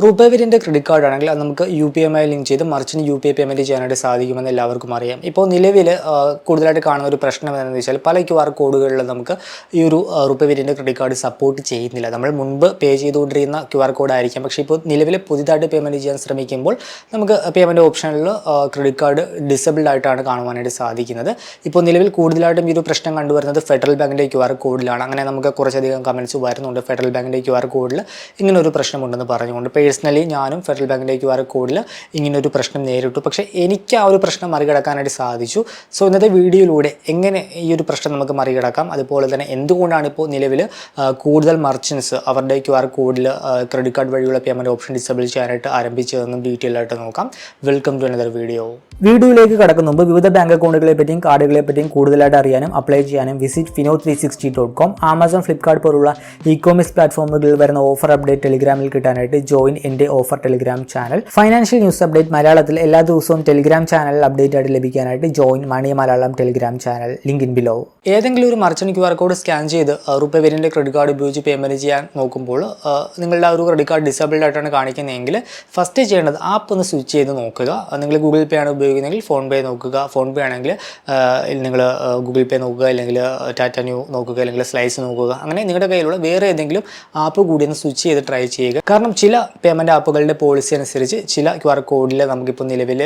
RuPay variant credit card ആണെങ്കിൽ അത് നമുക്ക് UPI ലിങ്ക് ചെയ്ത് മർച്ചന്റ് UPI പേയ്മെൻറ്റ് ചെയ്യാനായിട്ട് സാധിക്കുമെന്ന് എല്ലാവർക്കും അറിയാം. ഇപ്പോൾ നിലവിൽ കൂടുതലായിട്ട് കാണുന്ന ഒരു പ്രശ്നം എന്താണെന്ന് വെച്ചാൽ പല QR കോഡുകളിൽ നമുക്ക് ഈ ഒരു RuPay variant credit card support ചെയ്യുന്നില്ല. നമ്മൾ മുൻപ് പേ ചെയ്തുകൊണ്ടിരുന്ന QR കോഡ് ആയിരിക്കാം, പക്ഷേ ഇപ്പോൾ നിലവിൽ പുതിയതായിട്ട് പേയ്മെൻറ്റ് ചെയ്യാൻ ശ്രമിക്കുമ്പോൾ നമുക്ക് പേയ്മെൻറ്റ് ഓപ്ഷനിൽ ക്രെഡിറ്റ് കാർഡ് ഡിസബിൾഡ് ആയിട്ടാണ് കാണുവാനായിട്ട് സാധിക്കുന്നത്. ഇപ്പോൾ നിലവിൽ കൂടുതലായിട്ടും ഈ ഒരു പ്രശ്നം കണ്ടുവരുന്നത് ഫെഡറൽ ബാങ്കിൻ്റെ QR കോഡിലാണ്. അങ്ങനെ നമുക്ക് കുറച്ചധികം കമൻറ്റ്സ് വരുന്നുണ്ട് ഫെഡറൽ ബാങ്കിൻ്റെ QR കോഡിൽ ഇങ്ങനൊരു പ്രശ്നമുണ്ടെന്ന് പറഞ്ഞുകൊണ്ട്. പേഴ്സണലി ഞാനും ഫെഡറൽ ബാങ്കിൻ്റെ QR കോഡിൽ ഇങ്ങനൊരു പ്രശ്നം നേരിട്ടു, പക്ഷേ എനിക്ക് ആ ഒരു പ്രശ്നം മറികടക്കാനായിട്ട് സാധിച്ചു. സോ ഇന്നത്തെ വീഡിയോയിലൂടെ എങ്ങനെ ഈ ഒരു പ്രശ്നം നമുക്ക് മറികടക്കാം, അതുപോലെ തന്നെ എന്തുകൊണ്ടാണ് ഇപ്പോൾ നിലവിൽ കൂടുതൽ മർച്ചൻസ് അവരുടെ QR കോഡിൽ ക്രെഡിറ്റ് കാർഡ് വഴിയുള്ള പേയ്മെൻറ്റ് ഓപ്ഷൻ ഡിസേബിൾ ചെയ്യാനായിട്ട് ആരംഭിച്ചതെന്നും ഡീറ്റെയിൽ ആയിട്ട് നോക്കാം. Welcome to another video. വീഡിയോയിലേക്ക് കടക്കുന്ന മുമ്പ് വിവിധ ബാങ്ക് അക്കൗണ്ടുകളെ പറ്റിയും കാർഡുകളെ പറ്റിയും കൂടുതലായിട്ട് അറിയാനും അപ്ലൈ ചെയ്യാനും വിസിറ്റ് fino360.com, ആമസോൺ, ഫ്ലിപ്കാർട്ട് പോലുള്ള ഇ-കോമേഴ്സ് പ്ലാറ്റ്ഫോമുകളിൽ വരുന്ന ഓഫർ അപ്ഡേറ്റ് ടെലിഗ്രാമിൽ കിട്ടാനായിട്ട് ജോയിൻ എൻ്റെ offer Telegram channel. Financial news update മലയാളത്തിൽ എല്ലാ ദിവസവും ടെലിഗ്രാം ചാനലിൽ അപ്ഡേറ്റ് ആയിട്ട് ലഭിക്കാനായിട്ട് join money Malayalam Telegram channel, link in below. ഏതെങ്കിലും ഒരു മർച്ചന്റ് QR കോഡ് സ്കാൻ ചെയ്ത് റുപേ വേരിയൻ്റ് ക്രെഡിറ്റ് കാർഡ് ഉപയോഗിച്ച് പേയ്മെൻറ്റ് ചെയ്യാൻ നോക്കുമ്പോൾ നിങ്ങളുടെ ആ ഒരു ക്രെഡിറ്റ് കാർഡ് ഡിസേബിൾഡ് ആയിട്ടാണ് കാണിക്കുന്നതെങ്കിൽ ഫസ്റ്റ് ചെയ്യേണ്ടത് ആപ്പ് ഒന്ന് സ്വിച്ച് ചെയ്ത് നോക്കുക. നിങ്ങൾ ഗൂഗിൾ പേ ആണ് ഉപയോഗിക്കുന്നതെങ്കിൽ ഫോൺ പേ നോക്കുക. ഫോൺ പേ ആണെങ്കിൽ നിങ്ങൾ ഗൂഗിൾ പേ നോക്കുക, അല്ലെങ്കിൽ ടാറ്റ ന്യൂ നോക്കുക, അല്ലെങ്കിൽ സ്ലൈസ് നോക്കുക. അങ്ങനെ നിങ്ങളുടെ കയ്യിലുള്ള വേറെ ഏതെങ്കിലും ആപ്പ് കൂടി ഒന്ന് സ്വിച്ച് ചെയ്ത് ട്രൈ ചെയ്യുക. കാരണം ചില പേയ്മെൻറ്റ് ആപ്പുകളുടെ പോളിസി അനുസരിച്ച് ചില QR കോഡിൽ നമുക്കിപ്പോൾ നിലവിൽ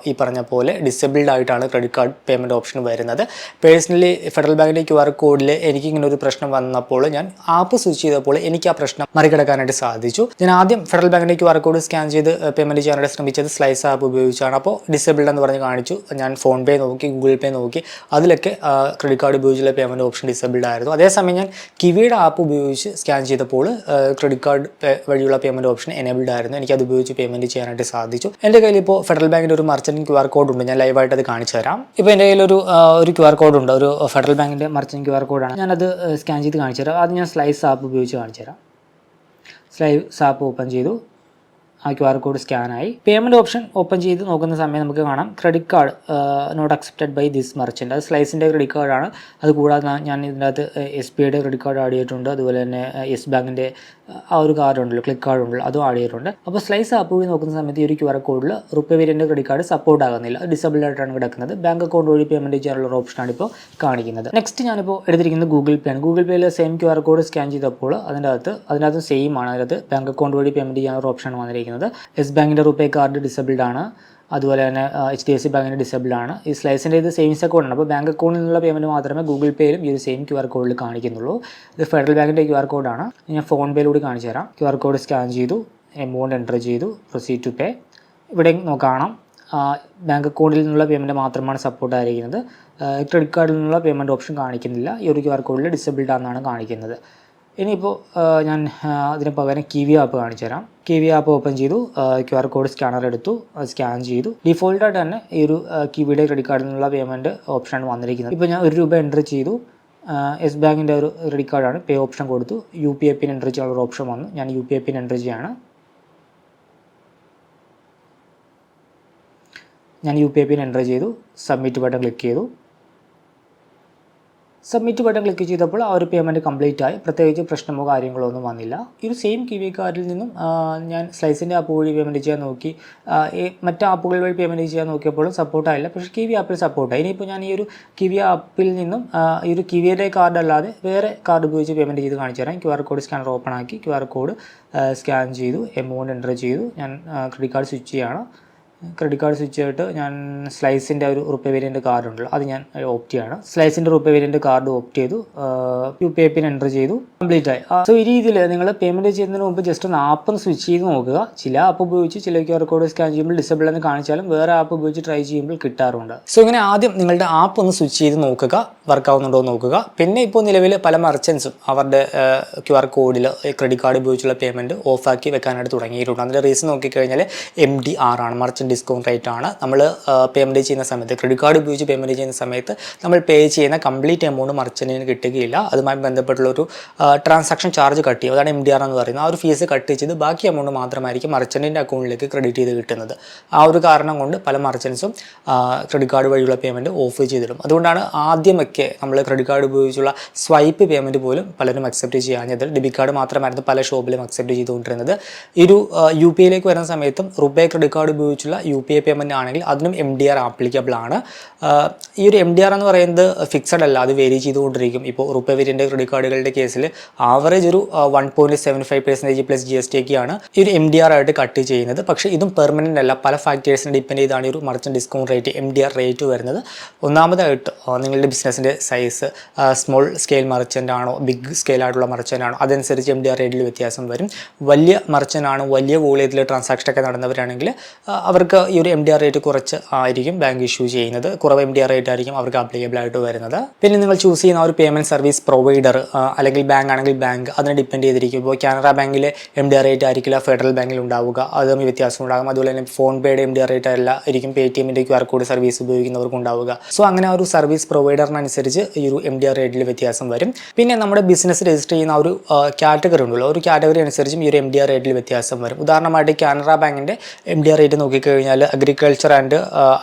ഈ പറഞ്ഞ പോലെ ഡിസേബിൾഡ് ആയിട്ടാണ് ക്രെഡിറ്റ് കാർഡ് പേയ്മെൻറ്റ് ഓപ്ഷൻ വരുന്നത്. പേഴ്സണലി ഫെഡറൽ ബാങ്കിൻ്റെ QR കോഡിൽ എനിക്ക് ഇങ്ങനെ ഒരു പ്രശ്നം വന്നപ്പോൾ ഞാൻ ആപ്പ് സ്വിച്ച് ചെയ്തപ്പോൾ എനിക്ക് ആ പ്രശ്നം മറികടക്കാനായിട്ട് സാധിച്ചു. ഞാൻ ആദ്യം ഫെഡറൽ ബാങ്കിൻ്റെ QR കോഡ് സ്കാൻ ചെയ്ത് പേയ്മെൻറ്റ് ചെയ്യാനായിട്ട് ശ്രമിച്ചത് സ്ലൈസ് ആപ്പ് ഉപയോഗിച്ചാണ്. അപ്പോൾ ഡിസേബിൾഡ് എന്ന് പറഞ്ഞ് കാണിച്ചു. ഞാൻ ഫോൺ പേ നോക്കി, ഗൂഗിൾ പേ നോക്കി, അതിലൊക്കെ ക്രെഡിറ്റ് കാർഡ് ഉപയോഗിച്ചുള്ള പേയ്മെൻറ്റ് ഓപ്ഷൻ ഡിസേബിൾഡ് ആയിരുന്നു. അതേസമയം ഞാൻ കിവിയുടെ ആപ്പ് ഉപയോഗിച്ച് സ്കാൻ ചെയ്തപ്പോൾ ക്രെഡിറ്റ് കാർഡ് വഴിയുള്ള പേയ്മെൻറ്റ് ഓപ്ഷൻ എനേബിൾഡ് ആയിരുന്നു. എനിക്കത് ഉപയോഗിച്ച് പേയ്മെൻറ്റ് ചെയ്യാനായിട്ട് സാധിച്ചു. എൻ്റെ കയ്യിൽ ഇപ്പോൾ ഫെഡറൽ ബാങ്കിൻ്റെ ഒരു മർച്ചന്റ് QR കോഡ് ഉണ്ട്. ഞാൻ ലൈവായിട്ട് അത് കാണിച്ചു തരാം. ഇപ്പോൾ എൻ്റെ കയ്യിലൊരു QR കോഡ് ഉണ്ട്, ഒരു ഫെഡറൽ ബാങ്കിൻ്റെ മർച്ചന്റ് QR കോഡാണ്. ഞാനത് സ്കാൻ ചെയ്ത് കാണിച്ചു തരാം. അത് ഞാൻ സ്ലൈസ് ആപ്പ് ഉപയോഗിച്ച് കാണിച്ചു തരാം. സ്ലൈസ് ആപ്പ് ഓപ്പൺ ചെയ്തു. ആ QR കോഡ് സ്കാനായി. പേയ്മെൻറ്റ് ഓപ്ഷൻ ഓപ്പൺ ചെയ്ത് നോക്കുന്ന സമയം നമുക്ക് കാണാം credit card not accepted by this merchant. അത് സ്ലൈസിൻ്റെ ക്രെഡിറ്റ് കാർഡാണ്. അതുകൂടാതെ ഞാൻ ഇതിൻ്റെ അകത്ത് SBIയുടെ ക്രെഡിറ്റ് കാർഡ് ആഡ് ചെയ്തിട്ടുണ്ട്. അതുപോലെ തന്നെ യെസ് ബാങ്കിൻ്റെ ആ ഒരു കാർഡ് ഉണ്ടല്ലോ, ക്ലിക്ക് കാർഡ് ഉണ്ടല്ലോ, അതും ആഡ് ചെയ്തിട്ടുണ്ട്. അപ്പോൾ സ്ലൈസ് ആപ്പ് വഴി നോക്കുന്ന സമയത്ത് ഈ ഒരു QR കോഡിൽ RuPay variant credit card support ആകുന്നില്ല, ഡിസേബിൾഡ് ആയിട്ടാണ് കിടക്കുന്നത്. ബാങ്ക് അക്കൗണ്ട് വഴി പേയ്മെൻറ്റ് ചെയ്യാനുള്ള ഒരു ഓപ്ഷനാണ് ഇപ്പോൾ കാണിക്കുന്നത്. നെക്സ്റ്റ് ഞാനിപ്പോൾ എടുത്തിരിക്കുന്നത് ഗൂഗിൾ പേ ആണ്. ഗൂഗിൾ പേയിൽ സെയിം QR കോഡ് സ്കാൻ ചെയ്തപ്പോൾ അതിനകത്ത് സെയിം ആണ്. അതിനകത്ത് ബാങ്ക് അക്കൗണ്ട് വഴി പേയ്മെൻറ്റ് ചെയ്യാനുള്ള ഓപ്ഷനാണ് വന്നിരിക്കുന്നത്. യെസ് ബാങ്കിൻ്റെ റുപേ കാർഡ് ഡിസേബിൾഡ് ആണ്. അതുപോലെ തന്നെ HDFC ബാങ്കിൻ്റെ ഡിസേബിൾഡ് ആണ്. ഈ സ്ലൈസിൻ്റെ ഇത് സേവിങ്സ് അക്കൗണ്ടാണ്. അപ്പോൾ ബാങ്ക് അക്കൗണ്ടിൽ നിന്നുള്ള പേയ്മെൻറ്റ് മാത്രമേ ഗൂഗിൾ പേയിലും ഈ ഒരു സെയിം QR കോഡിൽ കാണിക്കുന്നുള്ളൂ. ഇത് ഫെഡറൽ ബാങ്കിൻ്റെ QR കോഡാണ്. ഞാൻ ഫോൺ പേയിലൂടെ കാണിച്ചു തരാം. QR കോഡ് സ്കാൻ ചെയ്തു, എമൗണ്ട് എൻ്റർ ചെയ്തു, പ്രൊസീഡ് ടു പേ. ഇവിടെ കാണാം ബാങ്ക് അക്കൗണ്ടിൽ നിന്നുള്ള പേയ്മെൻറ്റ് മാത്രമാണ് സപ്പോർട്ട് ആയിരിക്കുന്നത്. ക്രെഡിറ്റ് കാർഡിൽ നിന്നുള്ള പേയ്മെൻറ്റ് ഓപ്ഷൻ കാണിക്കുന്നില്ല. ഈ ഒരു QR കോഡിൽ ഡിസേബിൾഡ് ആണെന്നാണ് കാണിക്കുന്നത്. ഇനിയിപ്പോൾ ഞാൻ അതിന് പകരം കിവി ആപ്പ് കാണിച്ചു തരാം. കിവി ആപ്പ് ഓപ്പൺ ചെയ്തു, QR കോഡ് സ്കാനർ എടുത്തു, സ്കാൻ ചെയ്തു. ഡിഫോൾട്ടായിട്ട് തന്നെ ഈ ഒരു കിവിയുടെ ക്രെഡിറ്റ് കാർഡിൽ നിന്നുള്ള പേയ്മെൻറ്റ് ഓപ്ഷനാണ് വന്നിരിക്കുന്നത്. ഇപ്പോൾ ഞാൻ ₹1 എൻ്റർ ചെയ്തു. യെസ് ബാങ്കിൻ്റെ ഒരു ക്രെഡിറ്റ് കാർഡാണ്. പേ ഓപ്ഷൻ കൊടുത്തു. UPI പിൻ എൻ്റർ ചെയ്യാനുള്ള ഒരു ഓപ്ഷൻ വന്നു. ഞാൻ UPI പിൻ എൻ്റർ ചെയ്യാണ്. ഞാൻ UPI പിൻ എൻ്റർ ചെയ്തു. സബ്മിറ്റ് ബട്ടൺ ക്ലിക്ക് ചെയ്തു. സബ്മിറ്റ് ബട്ടൺ ക്ലിക്ക് ചെയ്തപ്പോൾ ആ ഒരു പേയ്മെൻറ്റ് കംപ്ലീറ്റ് ആയി. പ്രത്യേകിച്ച് പ്രശ്നമോ കാര്യങ്ങളോ ഒന്നും വന്നില്ല. ഈ ഒരു സെയിം കിവി കാർഡിൽ നിന്നും ഞാൻ സ്ലൈസിൻ്റെ ആപ്പ് വഴി പേയ്മെൻറ്റ് ചെയ്യാൻ നോക്കി. മറ്റ് ആപ്പുകൾ വഴി പേയ്മെൻറ്റ് ചെയ്യാൻ നോക്കിയപ്പോഴും സപ്പോർട്ടായില്ല. പക്ഷേ കിവി ആപ്പിൽ സപ്പോർട്ടായി. ഇനിയിപ്പോൾ ഞാൻ ഈ ഒരു കിവി ആപ്പിൽ നിന്നും ഈ ഒരു കിവിയുടെ കാർഡ് അല്ലാതെ വേറെ കാർഡ് ഉപയോഗിച്ച് പേയ്മെൻറ്റ് ചെയ്ത് കാണിച്ചു തരാം. QR കോഡ് സ്കാനർ ഓപ്പൺ ആക്കി QR കോഡ് സ്കാൻ ചെയ്തു, എമൗണ്ട് എൻ്റർ ചെയ്തു. ഞാൻ ക്രെഡിറ്റ് കാർഡ് സ്വിച്ച് ചെയ്യുകയാണ്. ക്രെഡിറ്റ് കാർഡ് സ്വിച്ച് ചെയ്തിട്ട് ഞാൻ സ്ലൈസിൻ്റെ ഒരു റുപേ വേരിയൻ്റ് കാർഡ് ഉണ്ടല്ലോ, അത് ഞാൻ ഓപ്റ്റ് ചെയ്യാണ്. സ്ലൈസിൻ്റെ റുപേ വേരിയൻ്റ് കാർഡ് ഓപ്റ്റ് ചെയ്തു. UPI പിൻ എൻ്റർ ചെയ്തു. കംപ്ലീറ്റ് ആയി. സോ ഈ രീതിയിൽ നിങ്ങൾ പേയ്മെൻറ്റ് ചെയ്യുന്നതിന് മുമ്പ് ജസ്റ്റ് ഒന്ന് ആപ്പ് ഒന്ന് സ്വിച്ച് ചെയ്ത് നോക്കുക. ചില ആപ്പ് ഉപയോഗിച്ച് ചില QR കോഡ് സ്കാൻ ചെയ്യുമ്പോൾ ഡിസേബിൾ എന്ന് കാണിച്ചാലും വേറെ ആപ്പ് ഉപയോഗിച്ച് ട്രൈ ചെയ്യുമ്പോൾ കിട്ടാറുണ്ട്. സോ ഇങ്ങനെ ആദ്യം നിങ്ങളുടെ ആപ്പ് ഒന്ന് സ്വിച്ച് ചെയ്ത് നോക്കുക, വർക്ക് ആവുന്നുണ്ടോ എന്ന് നോക്കുക. പിന്നെ ഇപ്പോൾ നിലവിൽ പല മർച്ചൻസും അവരുടെ QR കോഡിൽ ക്രെഡിറ്റ് കാർഡ് ഉപയോഗിച്ചുള്ള പേയ്മെൻറ്റ് ഓഫാക്കി വെക്കാനായിട്ട് തുടങ്ങിയിട്ടുണ്ട്. അതിൻ്റെ റീസൺ നോക്കിക്കഴിഞ്ഞാൽ MDR ആണ്, മർച്ചൻ്റ് ഡിസ്കൗണ്ട് റേറ്റ് ആണ്. നമ്മൾ പേയ്മെൻറ്റ് ചെയ്യുന്ന സമയത്ത്, ക്രെഡിറ്റ് കാർഡ് ഉപയോഗിച്ച് പേയ്മെൻറ്റ് ചെയ്യുന്ന സമയത്ത് നമ്മൾ പേ ചെയ്യുന്ന കംപ്ലീറ്റ് എമൗണ്ട് മർച്ചൻറ്റിന് കിട്ടുകയില്ല. അതുമായി ബന്ധപ്പെട്ടുള്ളൊരു ട്രാൻസാക്ഷൻ ചാർജ് കട്ട് ചെയ്യും. അതാണ് MDR എന്ന് പറയുന്നത്. ആ ഒരു ഫീസ് കട്ട് ചെയ്ത് ബാക്കി എമൗണ്ട് മാത്രമായിരിക്കും മർച്ചൻറ്റിൻ്റെ അക്കൗണ്ടിലേക്ക് ക്രെഡിറ്റ് ചെയ്ത് കിട്ടുന്നത്. ആ ഒരു കാരണം കൊണ്ട് പല മർച്ചൻസും ക്രെഡിറ്റ് കാർഡ് വഴിയുള്ള പേയ്മെൻറ്റ് ഓഫ് ചെയ്തിടും. അതുകൊണ്ടാണ് ആദ്യമൊക്കെ നമ്മൾ ക്രെഡിറ്റ് കാർഡ് ഉപയോഗിച്ചുള്ള സ്വൈപ്പ് പേയ്മെൻറ്റ് പോലും പലരും അക്സെപ്റ്റ് ചെയ്യാഞ്ഞത്. ഡെബിറ്റ് കാർഡ് മാത്രമായിരുന്നു പല ഷോപ്പിലും അക്സെപ്റ്റ് ചെയ്തുകൊണ്ടിരുന്നത്. ഈ ഒരു UPI വരുന്ന സമയത്തും റുപേ ക്രെഡിറ്റ് കാർഡ് ഉപയോഗിച്ചുള്ള UPI പേയ്മെൻറ്റ് ആണെങ്കിൽ അതിനും MDR ആപ്ലിക്കബിൾ ആണ്. ഈ ഒരു MDR എന്ന് പറയുന്നത് ഫിക്സഡ് അല്ല, അത് വേരി ചെയ്തുകൊണ്ടിരിക്കും. ഇപ്പോൾ റുപേ വേരിയൻ്റ് ക്രെഡിറ്റ് കാർഡുകളുടെ കേസിൽ ആവറേജ് ഒരു 1.75% പ്ലസ് GST ഒക്കെയാണ് ഈ ഒരു MDR ആയിട്ട് കട്ട് ചെയ്യുന്നത്. പക്ഷേ ഇതും പെർമനൻ്റ് അല്ല, പല ഫാക്ടേഴ്സിനെ ഡിപ്പെൻഡ് ചെയ്താണ് ഈ ഒരു merchant discount rate MDR rate വരുന്നത്. ഒന്നാമതായിട്ട് നിങ്ങളുടെ ബിസിനസ്സിൻ്റെ സൈസ് സ്മോൾ സ്കെയിൽ മർച്ചൻ്റ് ആണോ ബിഗ് സ്കെയിൽ ആയിട്ടുള്ള മർച്ചൻ്റ് ആണോ അതനുസരിച്ച് MDR റേറ്റിൽ വ്യത്യാസം വരും. വലിയ മർച്ചൻ്റ് ആണ്, വലിയ വോളിയത്തിൽ ട്രാൻസാക്ഷനൊക്കെ നടന്നവരാണെങ്കിൽ അവർക്ക് ഈ ഒരു MDR റേറ്റ് കുറച്ച് ആയിരിക്കും ബാങ്ക് ഇഷ്യൂ ചെയ്യുന്നത്. കുറവ് MDR റേറ്റ് ആയിരിക്കും അവർക്ക് ആപ്ലിക്കബിൾ ആയിട്ട് വരുന്നത്. പിന്നെ നിങ്ങൾ ചൂസ് ചെയ്യുന്ന ഒരു പേയ്മെൻറ്റ് സർവീസ് പ്രൊവൈഡർ അല്ലെങ്കിൽ ബാങ്ക് ആണെങ്കിൽ ബാങ്ക് അതിനെ ഡിപ്പെൻഡ് ചെയ്തിരിക്കും. ഇപ്പോൾ കാനറ ബാങ്കിലെ MDR റേറ്റ് ആയിരിക്കില്ല ഫെഡറൽ ബാങ്കിൽ ഉണ്ടാവുക, അത് തമ്മിൽ വ്യത്യാസം ഉണ്ടാകും. അതുപോലെ തന്നെ ഫോൺ പേയുടെ MDR റേറ്റ് അല്ല ആയിരിക്കും പേടിഎമ്മിൻ്റെ QR കോഡ് സർവീസ് ഉപയോഗിക്കുന്നവർക്ക് ഉണ്ടാവുക. സോ അങ്ങനെ ഒരു സർവീസ് പ്രൊവൈഡറിനനുസരിച്ച് ഈ ഒരു MDR റേറ്റിൽ വ്യത്യാസം വരും. പിന്നെ നമ്മുടെ ബിസിനസ് രജിസ്റ്റർ ചെയ്യുന്ന ഒരു കാറ്റഗറി ഉണ്ടല്ലോ, ഒരു കാറ്റഗറി അനുസരിച്ചും ഈ ഒരു MDR റേറ്റിൽ വ്യത്യാസം വരും. ഉദാഹരണമായിട്ട് കാനറ ബാങ്കിൻ്റെ MDR റേറ്റ് നോക്കിക്കഴിഞ്ഞാൽ അഗ്രികൾച്ചർ ആൻഡ്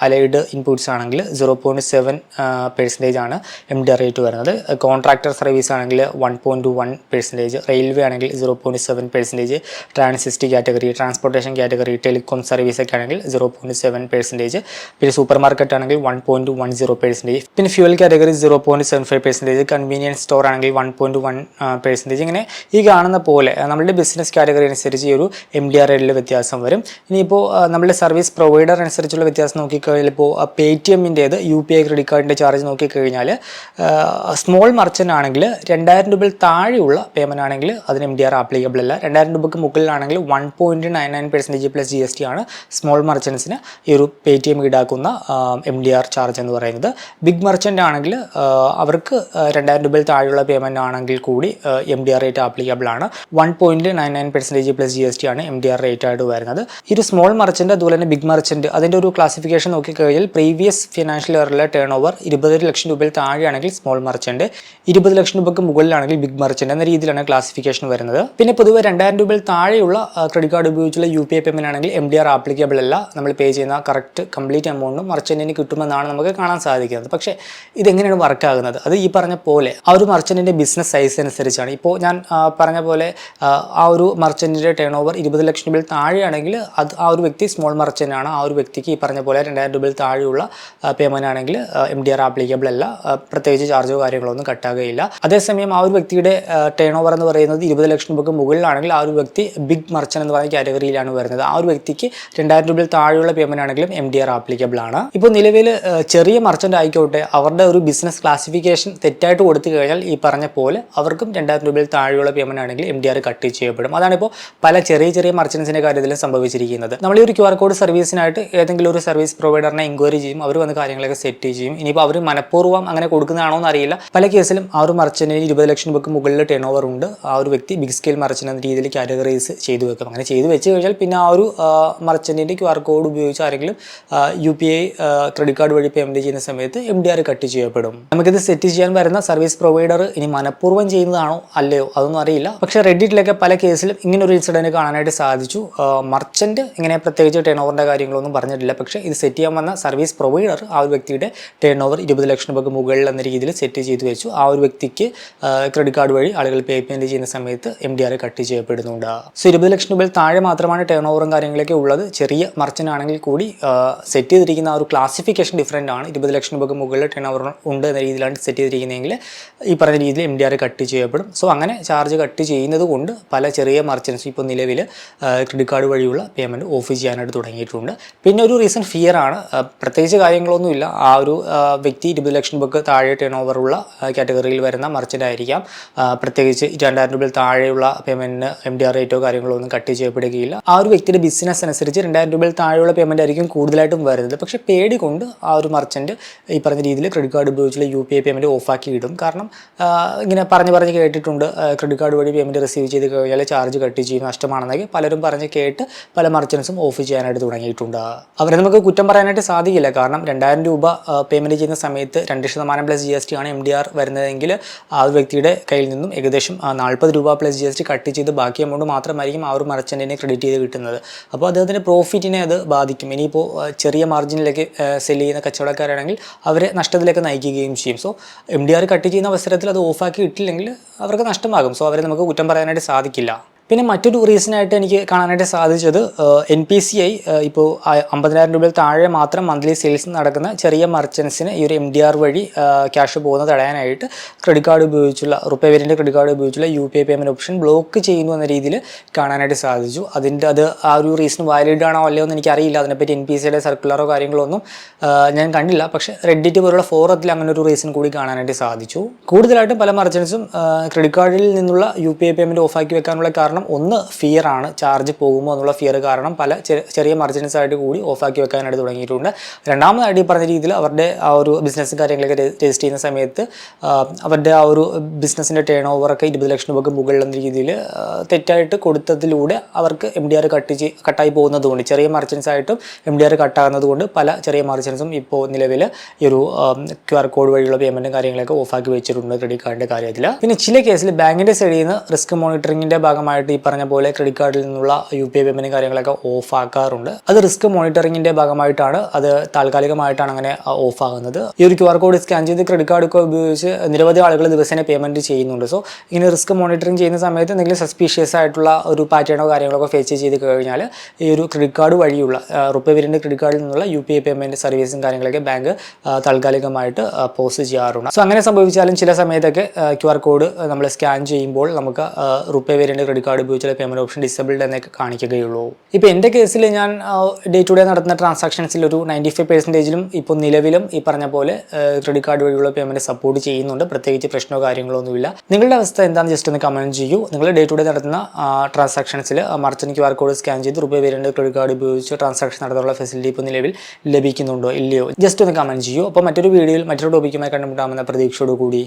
അലൈഡ് ഇൻപുട്സ് ആണെങ്കിൽ 0.7% ആണ് MDR റേറ്റ് വരുന്നത്. കോൺട്രാക്ടർ സർവീസ് ആണെങ്കിൽ 1.1%, റെയിൽവേ ആണെങ്കിൽ 0.7%, transit category, transportation category, telecom service ഒക്കെ ആണെങ്കിൽ 0.7%, പിന്നെ സൂപ്പർ മാർക്കറ്റ് ആണെങ്കിൽ 1.10%, പിന്നെ ഫ്യൂവൽ കാറ്റഗറി 0.75%, കൺവീനിയൻസ് സ്റ്റോർ ആണെങ്കിൽ 1.1%. ഇങ്ങനെ ഈ കാണുന്ന പോലെ നമ്മളുടെ ബിസിനസ് കാറ്റഗറി അനുസരിച്ച് ഈ ഒരു MDR റേറ്റിൽ വ്യത്യാസം വരും. ഇനിയിപ്പോൾ നമ്മളുടെ സർവീസ് പ്രൊവൈഡർ അനുസരിച്ചുള്ള വ്യത്യാസം നോക്കിക്കഴിഞ്ഞാൽ ഇപ്പോൾ പേടിഎമ്മിൻ്റേത് UPI ക്രെഡിറ്റ് കാർഡിൻ്റെ ചാർജ് നോക്കിക്കഴിഞ്ഞാൽ സ്മോൾ മർച്ചൻ്റ് ആണെങ്കിൽ 2000 രൂപയിൽ താഴെയുള്ള പേയ്മെൻറ്റ് ആണെങ്കിൽ അതിന് MDR ആപ്ലിക്കബിൾ അല്ല. 2000 രൂപയ്ക്ക് മുകളിലാണെങ്കിൽ 1.99% പ്ലസ് GST ആണ് സ്മോൾ മർച്ചൻസിന് ഈ ഒരു പേടിഎം ഈടാക്കുന്ന MDR ചാർജ് എന്ന് പറയുന്നത്. ബിഗ് മർച്ചൻ്റ് ആണെങ്കിൽ അവർക്ക് 2000 രൂപയിൽ താഴെയുള്ള പേയ്മെൻറ്റ് ആണെങ്കിൽ കൂടി MDR റേറ്റ് ആപ്ലിക്കബിൾ ആണ്. 1.99% പ്ലസ് GST ആണ് MDR റേറ്റ് ആയിട്ട് വരുന്നത്. ഈ ഒരു സ്മോൾ മർച്ചൻ്റ് അതുപോലെ തന്നെ ബിഗ് മർച്ചൻ്റ് അതിൻ്റെ ഒരു ക്ലാസിഫിക്കേഷൻ നോക്കിക്കഴിഞ്ഞാൽ പ്രീവിയസ് ഫിനാൻഷ്യൽ ഇയറിലെ ടേൺ ഓവർ 20 ലക്ഷം രൂപയിൽ താഴെയാണെങ്കിൽ സ്മോൾ മർച്ചൻ്റ്, 20 ലക്ഷം രൂപയ്ക്ക് മുകളിലാണെങ്കിൽ ബിഗ് മർച്ചൻ്റ് എന്ന രീതിയിലാണ് ക്ലാസിഫിക്കേഷൻ വരുന്നത്. പിന്നെ പൊതുവെ 2000 രൂപയിൽ താഴെയുള്ള ക്രെഡിറ്റ് കാർഡ് ഉപയോഗിച്ചുള്ള UPI പേയ്മെൻറ്റ് ആണെങ്കിൽ MDR ആപ്ലിക്കബിൾ അല്ല. നമ്മൾ പേ ചെയ്യുന്ന കറക്റ്റ് കംപ്ലീറ്റ് എമൗണ്ടും മർച്ചൻറ്റിന് കിട്ടുമെന്നാണ് നമുക്ക് കാണാൻ സാധിക്കുന്നത്. പക്ഷേ ഇതെങ്ങനെയാണ് വർക്ക് ആകുന്നത്? അത് ഈ പറഞ്ഞ പോലെ ആ ഒരു മർച്ചൻറ്റിൻ്റെ ബിസിനസ് സൈസ് അനുസരിച്ചാണ്. ഇപ്പോൾ ഞാൻ പറഞ്ഞ പോലെ ആ ഒരു മർച്ചൻറ്റിൻ്റെ ടേൺ ഓവർ 20 ലക്ഷം രൂപയിൽ താഴെയാണെങ്കിൽ അത് ആ ഒരു വ്യക്തി സ്മോൾ മർച്ചൻ്റ് ആണ്. ആ ഒരു വ്യക്തിക്ക് ഈ പറഞ്ഞ പോലെ 2000 രൂപയിൽ താഴെയുള്ള പേയ്മെൻറ്റ് ആണെങ്കിൽ MDR ആപ്ലിക്കബിൾ അല്ല. പ്രത്യേകിച്ച് ചാർജോ കാര്യങ്ങളോ ഒന്നും കട്ടാകുകയില്ല. അതേസമയം ആ ഒരു വ്യക്തിയുടെ ടേൺ ഓവർ എന്ന് പറയുന്നത് 20 ലക്ഷം രൂപയ്ക്ക് മുകളിലാണെങ്കിൽ ആ ഒരു വ്യക്തി ബിഗ് മർച്ചൻ്റ് എന്ന് പറയുന്ന കാറ്റഗറിയിലാണ് വരുന്നത്. ആ ഒരു വ്യക്തിക്ക് 2000 രൂപയിൽ താഴെയുള്ള പേയ്മെൻറ്റ് ആണെങ്കിലും MDR ആപ്ലിക്കബിൾ ആണ്. ഇപ്പോൾ നിലവിൽ ചെറിയ മർച്ചൻ്റ് ആയിക്കോട്ടെ അവരുടെ ഒരു ബിസിനസ് ക്ലാസിഫിക്കേഷൻ തെറ്റായിട്ട് കൊടുത്തു കഴിഞ്ഞാൽ ഈ പറഞ്ഞ പോലെ അവർക്കും 2000 രൂപയിൽ താഴെയുള്ള പേയ്മെൻറ്റ് ആണെങ്കിൽ MDR കട്ട് ചെയ്യപ്പെടും. അതാണിപ്പോൾ പല ചെറിയ ചെറിയ മർച്ചൻസിൻ്റെ കാര്യത്തിലും സംഭവിച്ചിരിക്കുന്നത്. നമ്മൾ ഈ ഒരു QR കോഡ് സർവീസിനായിട്ട് ഏതെങ്കിലും ഒരു സർവീസ് പ്രൊവൈഡറിനെ എൻക്വയറി ചെയ്യും, അവർ വന്ന് കാര്യങ്ങളൊക്കെ സെറ്റ് ചെയ്യും. ഇനിയിപ്പോൾ അവർ മനഃപൂർവ്വം അങ്ങനെ കൊടുക്കുന്നതാണോ എന്ന് അറിയില്ല. പല കേസിലും ആ ഒരു മർച്ചൻറ്റിന് 20 ലക്ഷം രൂപയ്ക്ക് മുകളിൽ ടേൺ ഓവർ ഉണ്ട്, ആ ഒരു വ്യക്തി ബിഗ് സ്കെയിൽ മർച്ചൻ്റ് എന്ന രീതിയിൽ കാറ്റഗറൈസ് ചെയ്തു വെക്കും. അങ്ങനെ ചെയ്തു വെച്ച് കഴിഞ്ഞാൽ പിന്നെ ആ ഒരു മർച്ചൻറ്റിൻ്റെ QR കോഡ് ഉപയോഗിച്ച് ആരെങ്കിലും UPI ക്രെഡിറ്റ് കാർഡ് വഴി പേയ്മെൻറ്റ് ചെയ്യുന്ന സമയത്ത് MDR കട്ട് ചെയ്യപ്പെടും. നമുക്കിത് സെറ്റ് ചെയ്യാൻ വരുന്ന സർവീസ് പ്രൊവൈഡർ ഇനി മനഃപൂർവ്വം ചെയ്യുന്നതാണോ അല്ലയോ അതൊന്നും അറിയില്ല. പക്ഷേ റെഡിറ്റിലൊക്കെ പല കേസിലും ഇങ്ങനൊരു ഇൻസിഡൻറ്റ് കാണാനായിട്ട് സാധിച്ചു. മർച്ചൻറ്റ് ഇങ്ങനെ പ്രത്യേകിച്ച് ടേൺ ഓവറിൻ്റെ കാര്യങ്ങളൊന്നും പറഞ്ഞിട്ടില്ല. പക്ഷേ ഇത് സെറ്റ് ചെയ്യാൻ വന്ന സർവീസ് പ്രൊവൈഡർ ആ ഒരു വ്യക്തിയുടെ ടേൺ ഓവർ 20 ലക്ഷം രൂപയ്ക്ക് മുകളിൽ എന്ന രീതിയിൽ സെറ്റ് ചെയ്ത് വെച്ചു. ആ ഒരു വ്യക്തിക്ക് ക്രെഡിറ്റ് കാർഡ് വഴി ആളുകൾ പേയ്മെൻറ്റ് ചെയ്യുന്ന സമയത്ത് MDR കട്ട് ചെയ്യപ്പെടുന്നുണ്ട്. സോ 20 ലക്ഷം രൂപയിൽ താഴെ മാത്രമാണ് ടേൺ ഓവറും കാര്യങ്ങളൊക്കെ ഉള്ളത്. ചെറിയ മർച്ചൻ്റ് ആണെങ്കിൽ കൂടി സെറ്റ് ചെയ്തിരിക്കുന്ന ആ ഒരു ക്ലാസിഫിക്കേഷൻ ഡിഫറൻ്റ് ആണ്. 20 ലക്ഷം രൂപയ്ക്ക് മുകളിൽ ടേൺ ഓവർ ഉണ്ട് എന്ന രീതിയിലാണ് സെറ്റ് ചെയ്തിരിക്കുന്നതെങ്കിൽ ഈ പറഞ്ഞ രീതിയിൽ MDR കട്ട് ചെയ്യപ്പെടും. സോ അങ്ങനെ ചാർജ് കട്ട് ചെയ്യുന്നത് കൊണ്ട് പല ചെറിയ മർച്ചൻസും ഇപ്പോൾ നിലവിൽ ക്രെഡിറ്റ് കാർഡ് വഴിയുള്ള പേയ്മെൻറ്റ് ഓഫ് ചെയ്യാനായിട്ട് തുടങ്ങിയിട്ടുണ്ട്. പിന്നെ ഒരു റീസൺ ഫിയർ ആണ്. പ്രത്യേകിച്ച് കാര്യങ്ങളൊന്നുമില്ല. ആ ഒരു വ്യക്തി 20 ലക്ഷം രൂപയ്ക്ക് താഴെ ടേൺ ഓവറുള്ള കാറ്റഗറിയിൽ വരുന്ന മർച്ചൻ്റ് ആയിരിക്കാം. പ്രത്യേകിച്ച് 2000 രൂപയിൽ താഴെയുള്ള പേയ്മെൻറ്റിന് MDR റേറ്റോ കാര്യങ്ങളോ ഒന്നും കട്ട് ചെയ്യപ്പെടുകയില്ല. ആ ഒരു വ്യക്തിയുടെ ബിസിനസ് അനുസരിച്ച് 2000 രൂപയിൽ താഴെയുള്ള പേയ്മെൻറ്റ് ആയിരിക്കും കൂടുതലായിട്ടും വരുന്നത്. പക്ഷേ പേടി കൊണ്ട് ആ ഒരു മർച്ചൻറ്റ് ഈ പറഞ്ഞ രീതിയിൽ ക്രെഡിറ്റ് കാർഡ് ഉപയോഗിച്ചുള്ള UPI പേയ്മെൻറ്റ് ഓഫാക്കി ഇടും. കാരണം ഇങ്ങനെ പറഞ്ഞ് കേട്ടിട്ടുണ്ട് ക്രെഡിറ്റ് കാർഡ് വഴി പേയ്മെൻറ്റ് റിസീവ് ചെയ്ത് കഴിഞ്ഞാൽ ചാർജ് കട്ട് ചെയ്യും, നഷ്ടമാണെന്നൊക്കെ പലരും പറഞ്ഞ് കേട്ട് പല മർച്ചൻസും ഓഫ് ചെയ്യാനായിട്ട് തുടങ്ങി. തുടങ്ങിയിട്ടുണ്ട്. അവരെ നമുക്ക് കുറ്റം പറയാനായിട്ട് സാധിക്കില്ല. കാരണം 2000 രൂപ പേയ്മെൻറ്റ് ചെയ്യുന്ന സമയത്ത് 2% പ്ലസ് GST ആണ് MDR വരുന്നതെങ്കിൽ ആ ഒരു വ്യക്തിയുടെ കയ്യിൽ നിന്നും ഏകദേശം 40 രൂപ പ്ലസ് GST കട്ട് ചെയ്ത് ബാക്കി എമൗണ്ട് മാത്രമായിരിക്കും ആ ഒരു മർച്ചൻറ്റിനെ ക്രെഡിറ്റ് ചെയ്ത് കിട്ടുന്നത്. അപ്പോൾ അദ്ദേഹത്തിൻ്റെ പ്രോഫിറ്റിനെ അത് ബാധിക്കും. ഇനിയിപ്പോൾ ചെറിയ മാർജിനിലേക്ക് സെല് ചെയ്യുന്ന കച്ചവടക്കാരാണെങ്കിൽ അവരെ നഷ്ടത്തിലേക്ക് നയിക്കുകയും ചെയ്യും. സോ MDR കട്ട് ചെയ്യുന്ന അവസരത്തിൽ അത് ഓഫാക്കി ഇട്ടില്ലെങ്കിൽ അവർക്ക് നഷ്ടമാകും. സോ അവരെ നമുക്ക് കുറ്റം പറയാനായിട്ട് സാധിക്കില്ല. പിന്നെ മറ്റൊരു റീസണായിട്ട് എനിക്ക് കാണാനായിട്ട് സാധിച്ചത് NPCI ഇപ്പോൾ 50,000 രൂപയിൽ താഴെ മാത്രം മന്ത്ലി സെയിൽസ് നടക്കുന്ന ചെറിയ മർച്ചൻസിന് ഈ ഒരു MDR വഴി ക്യാഷ് പോകുന്നത് തടയാനായിട്ട് ക്രെഡിറ്റ് കാർഡ് ഉപയോഗിച്ചുള്ള റുപ്പേ വേരിയൻ്റ് ക്രെഡിറ്റ് കാർഡ് ഉപയോഗിച്ചുള്ള UPI പേയ്മെൻറ്റ് ഓപ്ഷൻ ബ്ലോക്ക് ചെയ്യുന്നു എന്ന രീതിയിൽ കാണാനായിട്ട് സാധിച്ചു. അത് ആ ഒരു റീസൺ വാലിഡ് ആണോ അല്ലയോ എന്ന് എനിക്കറിയില്ല. അതിനെപ്പറ്റി NPCIയുടെ സർക്കുലറോ കാര്യങ്ങളോ ഒന്നും ഞാൻ കണ്ടില്ല. പക്ഷേ റെഡിറ്റ് പോലുള്ള ഫോറത്തിൽ അങ്ങനെ ഒരു റീസൺ കൂടി കാണാനായിട്ട് സാധിച്ചു. കൂടുതലായിട്ടും പല മർച്ചൻസും ക്രെഡിറ്റ് കാർഡിൽ നിന്നുള്ള UPI പേയ്മെൻറ്റ് ഓഫാക്കി വെക്കാനുള്ള കാരണം ഒന്ന് ഫിയർ ആണ്, ചാർജ് പോകുമോ എന്നുള്ള ഫിയർ കാരണം പല ചെറിയ മർച്ചൻസ് ആയിട്ട് കൂടി ഓഫാക്കി വെക്കാനായിട്ട് തുടങ്ങിയിട്ടുണ്ട്. രണ്ടാമതായിട്ട് ഈ പറഞ്ഞ രീതിയിൽ അവരുടെ ആ ഒരു ബിസിനസ് കാര്യങ്ങളൊക്കെ രജിസ്റ്റർ ചെയ്യുന്ന സമയത്ത് അവരുടെ ആ ഒരു ബിസിനസ്സിൻ്റെ ടേൺ ഓവറൊക്കെ 20 ലക്ഷം രൂപയ്ക്ക് മുകളിലെന്ന രീതിയിൽ തെറ്റായിട്ട് കൊടുത്തതിലൂടെ അവർക്ക് MDR കട്ടായി പോകുന്നതുകൊണ്ട് ചെറിയ മർച്ചൻസ് ആയിട്ടും MDR കട്ടാകുന്നത് കൊണ്ട് പല ചെറിയ മർച്ചൻസും ഇപ്പോൾ നിലവിൽ ഈ ഒരു QR കോഡ് വഴിയുള്ള പേയ്മെൻറ്റും കാര്യങ്ങളൊക്കെ ഓഫാക്കി വെച്ചിട്ടുണ്ട് ക്രെഡിറ്റ് കാർഡിൻ്റെ കാര്യത്തിൽ. പിന്നെ ചില കേസിൽ ബാങ്കിൻ്റെ സൈഡിൽ നിന്ന് റിസ്ക് മോണിറ്ററിങ്ങിൻ്റെ ഭാഗമായിട്ട് ഈ പറഞ്ഞ പോലെ ക്രെഡിറ്റ് കാർഡിൽ നിന്നുള്ള UPI പേയ്മെൻറ്റ് കാര്യങ്ങളൊക്കെ ഓഫ് ആക്കാറുണ്ട്. അത് റിസ്ക് മോണിറ്ററിങ്ങിൻ്റെ ഭാഗമായിട്ടാണ്, അത് താൽക്കാലികമായിട്ടാണ് അങ്ങനെ ഓഫ് ആകുന്നത്. ഈ ഒരു QR കോഡ് സ്കാൻ ചെയ്ത് ക്രെഡിറ്റ് കാർഡൊക്കെ ഉപയോഗിച്ച് നിരവധി ആളുകൾ ദിവസേന പേയ്മെൻറ്റ് ചെയ്യുന്നുണ്ട്. സോ ഇങ്ങനെ റിസ്ക് മോണിറ്ററിങ് ചെയ്യുന്ന സമയത്ത് എന്തെങ്കിലും സസ്പീഷ്യസ് ആയിട്ടുള്ള ഒരു പാറ്റേണോ കാര്യങ്ങളൊക്കെ ഫേസ് ചെയ്ത് കഴിഞ്ഞാൽ ഈ ഒരു ക്രെഡിറ്റ് കാർഡ് വഴിയുള്ള റുപ്പേ വേരിയൻ്റ് ക്രെഡിറ്റ് കാർഡിൽ നിന്നുള്ള UPI പേയ്മെൻറ്റ് സർവീസും കാര്യങ്ങളൊക്കെ ബാങ്ക് താൽക്കാലികമായിട്ട് പോസ് ചെയ്യാറുണ്ട്. സോ അങ്ങനെ സംഭവിച്ചാലും ചില സമയത്തൊക്കെ QR കോഡ് നമ്മൾ സ്കാൻ ചെയ്യുമ്പോൾ നമുക്ക് റുപ്പേ വേരിയൻ്റ് ക്രെഡിറ്റ് കാർഡ് ഉപയോഗിച്ചുള്ള പേയ്മെൻറ്റ് ഓപ്ഷൻ ഡിസബിൾഡ് എന്നൊക്കെ കാണിക്കുകയുള്ളൂ. ഇപ്പോൾ എൻ്റെ കേസിൽ ഞാൻ ഡേ ടു ഡേ നടത്തുന്ന ട്രാൻസാക്ഷൻസിൽ ഒരു 95%ലും ഇപ്പോൾ നിലവിലും ഈ പറഞ്ഞ പോലെ ക്രെഡിറ്റ് കാർഡ് വഴിയുള്ള പേയ്മെൻറ്റ് സപ്പോർട്ട് ചെയ്യുന്നുണ്ട്. പ്രത്യേകിച്ച് പ്രശ്നമോ കാര്യങ്ങളോ ഒന്നുമില്ല. നിങ്ങളുടെ അവസ്ഥ എന്താണെന്ന് ജസ്റ്റ് ഒന്ന് കമൻറ്റ് ചെയ്യൂ. നിങ്ങൾ ഡേ ടു ഡേ നടത്തുന്ന ട്രാൻസാക്ഷൻസിൽ മർച്ചൻ്റ് QR കോഡ് സ്കാൻ ചെയ്ത് റുപ്പേ വേരിയൻ്റ് ക്രെഡിറ്റ് കാർഡ് ഉപയോഗിച്ച് ട്രാൻസാക്ഷൻ നടത്താനുള്ള ഫെസിലിറ്റി ഇപ്പോൾ നിലവിൽ ലഭിക്കുന്നുണ്ടോ ഇല്ലയോ ജസ്റ്റ് ഒന്ന് കമൻറ്റ് ചെയ്യൂ. അപ്പോൾ മറ്റൊരു വീഡിയോയിൽ മറ്റൊരു ടോപ്പിക്കുമായി കണ്ടുമുട്ടാമെന്ന പ്രതീക്ഷയോടുകൂടി